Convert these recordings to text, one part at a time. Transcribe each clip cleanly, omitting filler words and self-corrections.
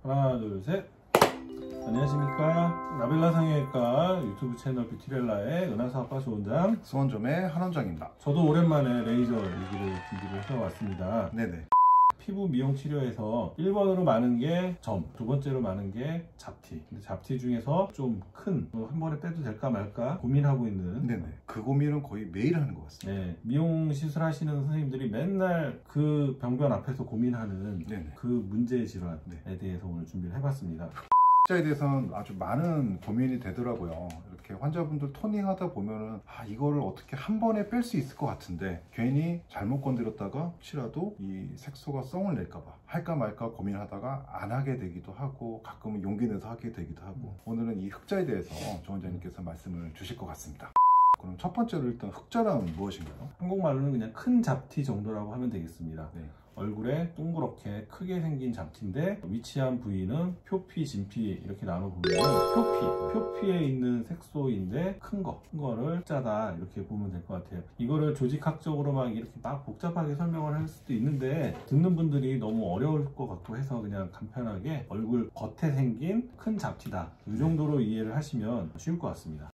하나, 둘, 셋. 안녕하십니까. 라벨라 성형외과 유튜브 채널 뷰티렐라의 은하사업과 조원장 수원점의 한원장입니다. 저도 오랜만에 레이저 얘기를 준비를 해왔습니다. 네네. 피부 미용 치료에서 1번으로 많은 게 점, 두 번째로 많은 게 잡티. 근데 잡티 중에서 좀 큰, 한 번에 빼도 될까 말까 고민하고 있는. 네네. 그 고민은 거의 매일 하는 것 같습니다. 네, 미용 시술 하시는 선생님들이 맨날 그 병변 앞에서 고민하는 네네. 그 문제 질환에 대해서 오늘 준비를 해봤습니다. 흑자에 대해서는 아주 많은 고민이 되더라고요. 이렇게 환자분들 토닝하다 보면은 이거를 어떻게 한 번에 뺄 수 있을 것 같은데 괜히 잘못 건드렸다가 혹시라도 이 색소가 썽을 낼까봐 할까 말까 고민하다가 안 하게 되기도 하고 가끔은 용기 내서 하게 되기도 하고 오늘은 이 흑자에 대해서 조 원장님께서 말씀을 주실 것 같습니다. 그럼 첫 번째로 일단 흑자란 무엇인가요? 한국말로는 그냥 큰 잡티 정도라고 하면 되겠습니다. 네. 얼굴에 동그랗게 크게 생긴 잡티인데 위치한 부위는 표피, 진피 이렇게 나눠보면 표피에 있는 색소인데 큰 거를 흑자다 이렇게 보면 될 것 같아요. 이거를 조직학적으로 막 이렇게 막 복잡하게 설명을 할 수도 있는데 듣는 분들이 너무 어려울 것 같고 해서 그냥 간편하게 얼굴 겉에 생긴 큰 잡티다 이 정도로 이해를 하시면 쉬울 것 같습니다.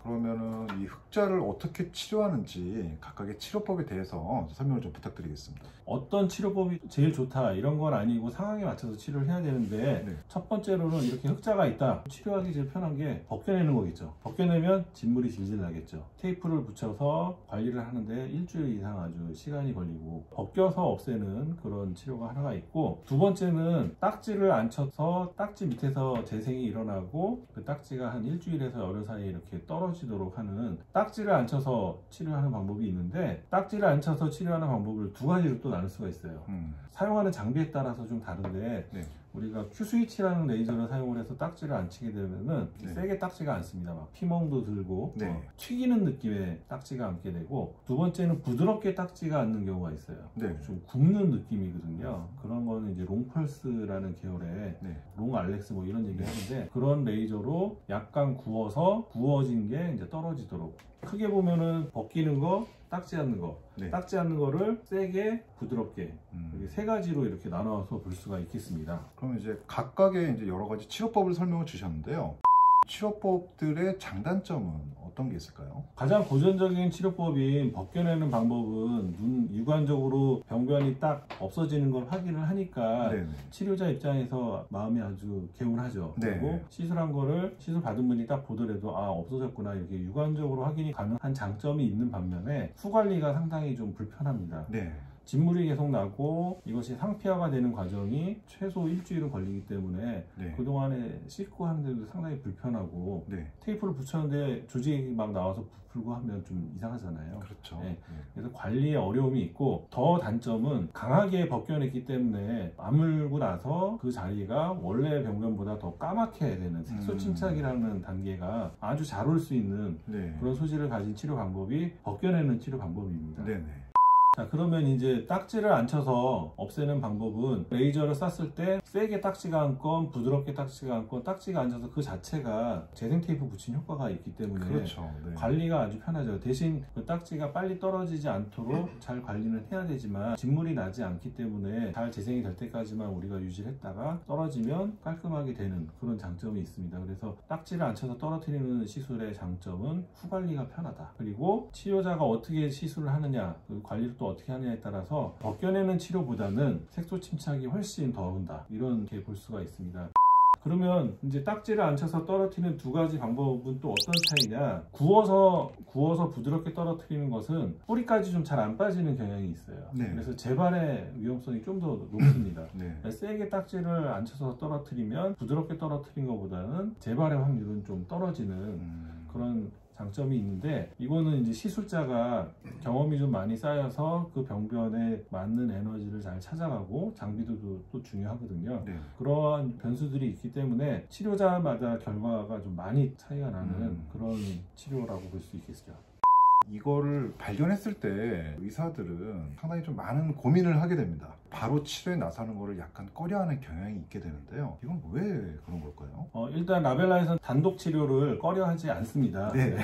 그러면은 이 흑자를 어떻게 치료하는지 각각의 치료법에 대해서 설명을 좀 부탁드리겠습니다. 어떤 치료법이 제일 좋다 이런 건 아니고 상황에 맞춰서 치료를 해야 되는데 네. 첫 번째로는 이렇게 흑자가 있다 치료하기 제일 편한 게 벗겨내는 거겠죠. 벗겨내면 진물이 질질 나겠죠. 테이프를 붙여서 관리를 하는데 일주일 이상 아주 시간이 걸리고 벗겨서 없애는 그런 치료가 하나가 있고 두 번째는 딱지를 안 쳐서 딱지 밑에서 재생이 일어나고 그 딱지가 한 일주일에서 열흘 사이에 이렇게 떨어지도록 하는 딱지를 안 쳐서 치료하는 방법이 있는데 딱지를 안 쳐서 치료하는 방법을 두 가지로 또 나눌 수가 있어요. 사용하는 장비에 따라서 좀 다른데 네. 우리가 Q-스위치라는 레이저를 사용을 해서 딱지를 안 치게 되면은 네. 세게 딱지가 않습니다. 막 피멍도 들고 네. 튀기는 느낌의 딱지가 않게 되고 두 번째는 부드럽게 딱지가 않는 경우가 있어요. 네. 좀 굽는 느낌이거든요. 그런 거는 이제 롱펄스라는 계열의 네. 롱 알렉스 뭐 이런 얘기 하는데 그런 레이저로 약간 구워서 구워진 게 이제 떨어지도록 크게 보면은 벗기는 거 딱지 않는 거 네. 딱지 않는 거를 세게 부드럽게 이렇게 세 가지로 이렇게 나눠서 볼 수가 있겠습니다. 그럼 이제 각각의 이제 여러 가지 치료법을 설명을 주셨는데요. 치료법들의 장단점은 어떤 게 있을까요? 가장 고전적인 치료법인 벗겨내는 방법은 눈 육안적으로 병변이 딱 없어지는 걸 확인을 하니까 네네. 치료자 입장에서 마음이 아주 개운하죠. 네. 그리고 시술한 거를 시술 받은 분이 딱 보더라도 없어졌구나 이렇게 육안적으로 확인이 가능한 장점이 있는 반면에 후관리가 상당히 좀 불편합니다. 네. 진물이 계속 나고 이것이 상피화가 되는 과정이 최소 일주일은 걸리기 때문에 네. 그동안에 씻고 하는데도 상당히 불편하고 네. 테이프를 붙였는데 조직이 막 나와서 부풀고 하면 좀 이상하잖아요. 그렇죠. 네. 네. 그래서 관리에 어려움이 있고 더 단점은 강하게 벗겨냈기 때문에 아물고 나서 그 자리가 원래 병변보다 더 까맣게 되는 색소 침착이라는 단계가 아주 잘 올 수 있는 네. 그런 소질을 가진 치료 방법이 벗겨내는 치료 방법입니다. 네네. 자, 그러면 이제 딱지를 안 쳐서 없애는 방법은 레이저를 쐈을 때 세게 딱지가 앉건 부드럽게 딱지가 앉건 딱지가 앉아서 그 자체가 재생 테이프 붙인 효과가 있기 때문에 그렇죠. 네. 관리가 아주 편하죠. 대신 그 딱지가 빨리 떨어지지 않도록 잘 관리는 해야 되지만 진물이 나지 않기 때문에 잘 재생이 될 때까지만 우리가 유지를 했다가 떨어지면 깔끔하게 되는 그런 장점이 있습니다. 그래서 딱지를 안 쳐서 떨어뜨리는 시술의 장점은 후관리가 편하다. 그리고 치료자가 어떻게 시술을 하느냐 그 관리를 또 어떻게 하느냐에 따라서 벗겨내는 치료보다는 색소 침착이 훨씬 더 온다 이렇게 볼 수가 있습니다. 그러면 이제 딱지를 안 쳐서 떨어뜨리는 두 가지 방법은 또 어떤 차이냐, 구워서 부드럽게 떨어뜨리는 것은 뿌리까지 좀 잘 안 빠지는 경향이 있어요. 네. 그래서 재발의 위험성이 좀 더 높습니다. 네. 세게 딱지를 안 쳐서 떨어뜨리면 부드럽게 떨어뜨린 것보다는 재발의 확률은 좀 떨어지는 그런 장점이 있는데 이거는 이제 시술자가 경험이 좀 많이 쌓여서 그 병변에 맞는 에너지를 잘 찾아가고 장비도 또 중요하거든요. 네. 그러한 변수들이 있기 때문에 치료자마다 결과가 좀 많이 차이가 나는 그런 치료라고 볼 수 있겠죠. 이거를 발견했을 때 의사들은 상당히 좀 많은 고민을 하게 됩니다. 바로 치료에 나서는 거를 약간 꺼려하는 경향이 있게 되는데요. 이건 왜 그런 걸까요? 일단 라벨라에서는 단독 치료를 꺼려하지 않습니다. 네.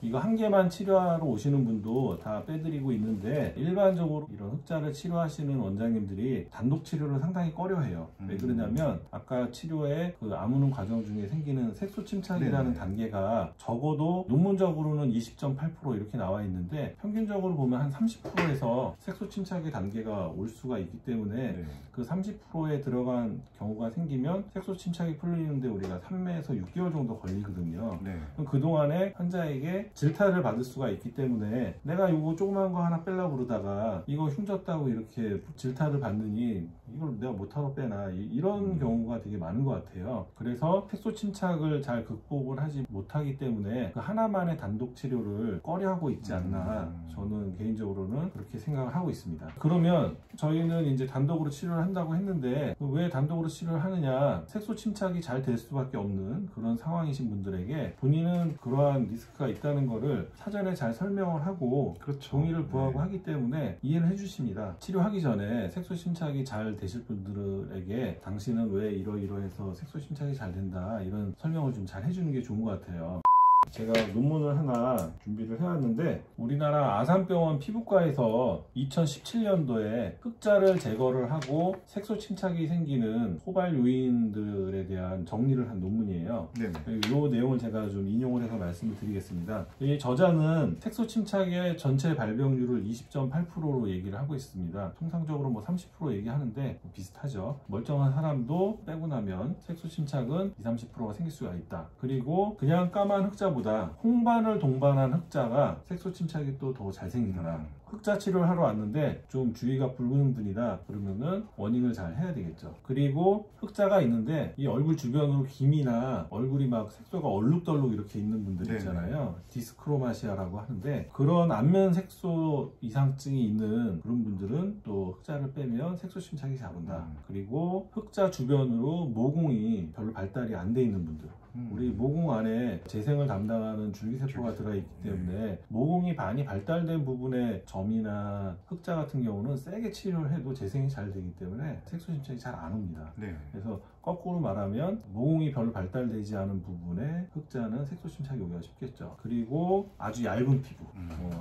이거 한 개만 치료하러 오시는 분도 다 빼드리고 있는데 일반적으로 이런 흑자를 치료하시는 원장님들이 단독 치료를 상당히 꺼려해요. 왜 그러냐면 아까 치료의 그 아무는 과정 중에 생기는 색소 침착이라는 네. 단계가 적어도 논문적으로는 20.8% 이렇게 나와 있는데 평균적으로 보면 한 30%에서 색소 침착의 단계가 올 수가 있기 때문에 네. 그 30%에 들어간 경우가 생기면 색소 침착이 풀리는데 우리가 3에서 6개월 정도 걸리거든요. 네. 그럼 그동안에 환자에게 질타를 받을 수가 있기 때문에 내가 이거 조그만 거 하나 빼려고 그러다가 이거 흉졌다고 이렇게 질타를 받느니 이걸 내가 못하러 빼나 이런 경우가 되게 많은 것 같아요. 그래서 색소 침착을 잘 극복을 하지 못하기 때문에 그 하나만의 단독 치료를 꺼려하고 있지 않나 저는 개인적으로는 그렇게 생각을 하고 있습니다. 그러면 저희는 이제 단독으로 치료를 한다고 했는데 왜 단독으로 치료를 하느냐, 색소 침착이 잘 될 수밖에 없는 그런 상황이신 분들에게 본인은 그러한 리스크가 있다는 거를 사전에 잘 설명을 하고 그렇죠. 동의를 구하고 네. 하기 때문에 이해를 해주십니다. 치료하기 전에 색소 침착이 잘 되실 분들에게 당신은 왜 이러이러해서 색소 침착이 잘 된다 이런 설명을 좀 잘 해주는 게 좋은 것 같아요. 제가 논문을 하나 준비를 해왔는데 우리나라 아산병원 피부과에서 2017년도에 흑자를 제거를 하고 색소 침착이 생기는 호발 요인들에 대한 정리를 한 논문이에요. 네. 이 내용을 제가 좀 인용을 해서 말씀을 드리겠습니다. 이 저자는 색소 침착의 전체 발병률을 20.8%로 얘기를 하고 있습니다. 통상적으로 뭐 30% 얘기하는데 비슷하죠. 멀쩡한 사람도 빼고 나면 색소 침착은 20-30%가 생길 수가 있다. 그리고 그냥 까만 흑자보다 홍반을 동반한 흑자가 색소 침착이 또 더 잘 생기더라. 흑자 치료를 하러 왔는데 좀 주위가 붉은 분이다 그러면은 워닝을 잘 해야 되겠죠. 그리고 흑자가 있는데 이 얼굴 주변으로 김이나 얼굴이 막 색소가 얼룩덜룩 이렇게 있는 분들 있잖아요. 디스크로마시아라고 하는데 그런 안면 색소 이상증이 있는 그런 분들은 또 흑자를 빼면 색소 침착이 잘 온다. 그리고 흑자 주변으로 모공이 별로 발달이 안 돼 있는 분들, 우리 모공 안에 재생을 담당하는 줄기세포가 들어있기 때문에 모공이 많이 발달된 부분에 점이나 흑자 같은 경우는 세게 치료를 해도 재생이 잘 되기 때문에 색소 침착이 잘 안 옵니다. 네. 그래서 거꾸로 말하면 모공이 별로 발달되지 않은 부분에 흑자는 색소 침착이 오기가 쉽겠죠. 그리고 아주 얇은 피부,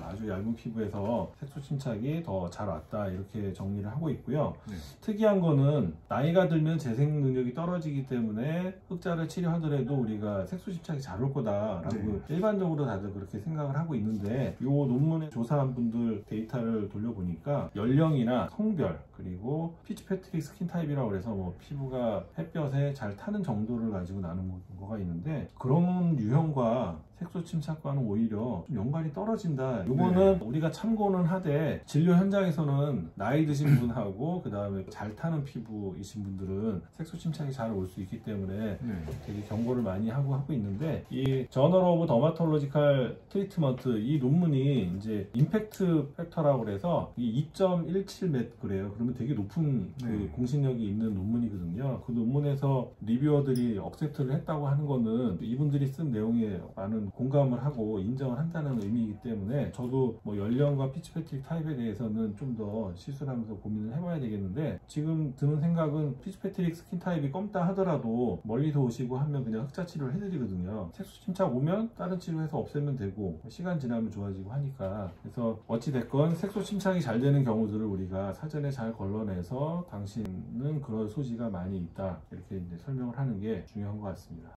아주 얇은 피부에서 색소 침착이 더 잘 왔다 이렇게 정리를 하고 있고요. 네. 특이한 거는 나이가 들면 재생 능력이 떨어지기 때문에 흑자를 치료하더라도 우리가 색소 침착이 잘 올 거다라고 네. 일반적으로 다들 그렇게 생각을 하고 있는데 이 논문에 조사한 분들 데이터를 돌려보니까 연령이나 성별 그리고 피츠패트릭 스킨 타입이라고 해서 뭐 피부가 햇볕에 잘 타는 정도를 가지고 나눈 거가 있는데 그런 유형과 색소 침착과는 오히려 좀 연관이 떨어진다. 이거는 우리가 참고는 하되 진료 현장에서는 나이 드신 분하고 그 다음에 잘 타는 피부이신 분들은 색소 침착이 잘 올 수 있기 때문에 되게 경고를 많이 하고 있는데 이 저널 오브 더마톨로지컬 트리트먼트 이 논문이 이제 임팩트 팩터라고 그래서 이 2.17그래요. 그러면 되게 높은 그 공신력이 있는 논문이거든요. 그 논문에서 리뷰어들이 억셉트를 했다고 하는 거는 이분들이 쓴 내용에 많은 공감을 하고 인정을 한다는 의미이기 때문에 저도 뭐 연령과 피츠패트릭 타입에 대해서는 좀 더 시술하면서 고민을 해봐야 되겠는데 지금 드는 생각은 피츠패트릭 스킨 타입이 검다 하더라도 멀리서 오시고 하면 그냥 흑자 치료를 해드리거든요. 색소 침착 오면 다른 치료해서 없애면 되고 시간 지나면 좋아지고 하니까 그래서 어찌됐건 색소 침착이 잘 되는 경우들을 우리가 사전에 잘 걸러내서 당신은 그런 소지가 많이 있다 이렇게 이제 설명을 하는 게 중요한 것 같습니다.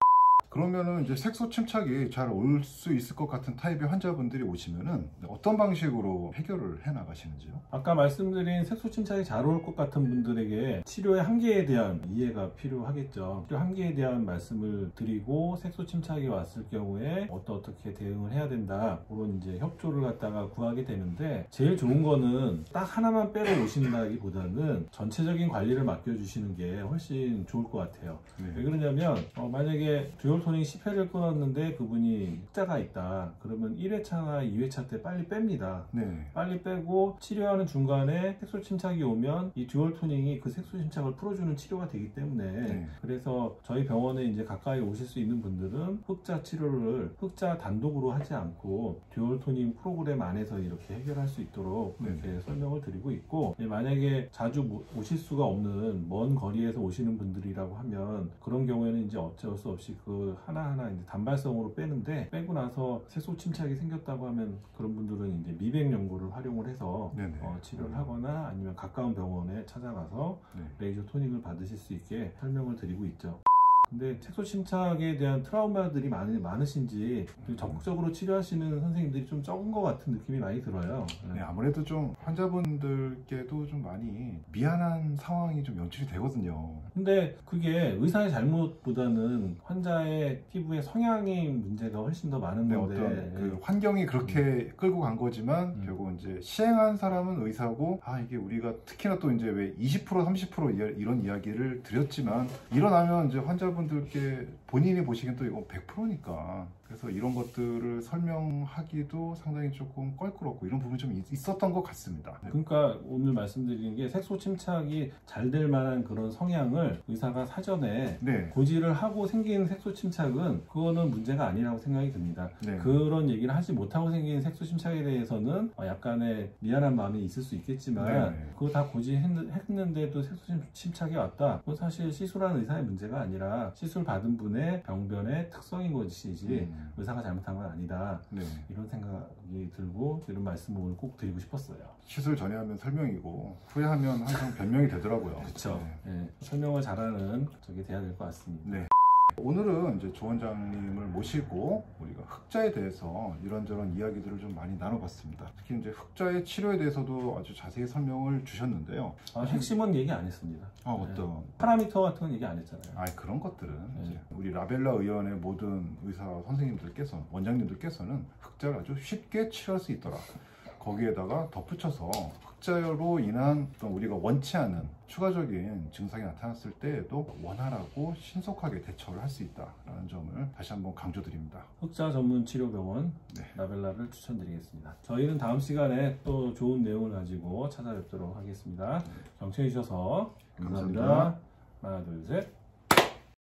그러면은 이제 색소 침착이 잘 올 수 있을 것 같은 타입의 환자분들이 오시면은 어떤 방식으로 해결을 해 나가시는지요? 아까 말씀드린 색소 침착이 잘 올 것 같은 분들에게 치료의 한계에 대한 이해가 필요하겠죠. 치료 한계에 대한 말씀을 드리고 색소 침착이 왔을 경우에 어떻게 대응을 해야 된다 그런 이제 협조를 갖다가 구하게 되는데 제일 좋은 거는 딱 하나만 빼러 오신다기보다는 전체적인 관리를 맡겨주시는 게 훨씬 좋을 것 같아요. 왜 그러냐면 만약에 듀얼 듀얼 토닝 10회를 끊었는데 그분이 흑자가 있다. 그러면 1회차나 2회차 때 빨리 뺍니다. 네. 빨리 빼고 치료하는 중간에 색소 침착이 오면 이 듀얼 토닝이 그 색소 침착을 풀어주는 치료가 되기 때문에 네. 그래서 저희 병원에 이제 가까이 오실 수 있는 분들은 흑자 치료를 흑자 단독으로 하지 않고 듀얼 토닝 프로그램 안에서 이렇게 해결할 수 있도록 그렇게 설명을 드리고 있고, 만약에 자주 오실 수가 없는 먼 거리에서 오시는 분들이라고 하면 그런 경우에는 이제 어쩔 수 없이 그 하나하나 이제 단발성으로 빼는데, 빼고 나서 색소 침착이 생겼다고 하면 그런 분들은 이제 미백 연고를 활용을 해서 치료를 하거나 아니면 가까운 병원에 찾아가서 레이저 토닝을 받으실 수 있게 설명을 드리고 있죠. 근데 색소 침착에 대한 트라우마들이 많으신지 적극적으로 치료하시는 선생님들이 좀 적은 것 같은 느낌이 많이 들어요. 네, 아무래도 좀 환자분들께도 좀 많이 미안한 상황이 좀 연출이 되거든요. 근데 그게 의사의 잘못보다는 환자의 피부의 성향의 문제가 훨씬 더 많은 건데, 어떤 그 환경이 그렇게 끌고 간 거지만 결국 이제 시행한 사람은 의사고, 이게 우리가 특히나 또 이제 왜 20% 30% 이런 이야기를 드렸지만 일어나면 이제 환자분들께 본인이 보시기엔 또 이거 100%니까 그래서 이런 것들을 설명하기도 상당히 조금 껄끄럽고 이런 부분이 좀 있었던 것 같습니다. 그러니까 오늘 말씀드리는 게 색소 침착이 잘 될 만한 그런 성향을 의사가 사전에 고지를 하고 생긴 색소 침착은 그거는 문제가 아니라고 생각이 듭니다. 그런 얘기를 하지 못하고 생긴 색소 침착에 대해서는 약간의 미안한 마음이 있을 수 있겠지만 그거 다 고지했는데도 색소 침착이 왔다. 그건 사실 시술한 의사의 문제가 아니라 시술 받은 분의 병변의 특성인 것이지 의사가 잘못한 건 아니다. 이런 생각이 들고 이런 말씀을 오늘 꼭 드리고 싶었어요. 시술 전에 하면 설명이고 후에 하면 항상 변명이 되더라고요. 그렇죠. 설명을 잘하는 저게 돼야 될 것 같습니다. 오늘은 이제 조 원장님을 모시고 우리가 흑자에 대해서 이런저런 이야기들을 좀 많이 나눠봤습니다. 특히 이제 흑자의 치료에 대해서도 아주 자세히 설명을 주셨는데요. 핵심은 얘기 안 했습니다. 어떤 파라미터 같은 건 얘기 안 했잖아요. 그런 것들은 이제 우리 라벨라 의원의 모든 의사 선생님들께서, 원장님들께서는 흑자를 아주 쉽게 치료할 수 있더라. 거기에다가 덧붙여서 흑자로 인한 어떤 우리가 원치 않은 추가적인 증상이 나타났을 때에도 원활하고 신속하게 대처를 할 수 있다라는 점을 다시 한번 강조드립니다. 흑자 전문 치료병원 라벨라를 추천드리겠습니다. 저희는 다음 시간에 또 좋은 내용을 가지고 찾아뵙도록 하겠습니다. 경청해 주셔서 감사합니다. 하나, 둘, 셋.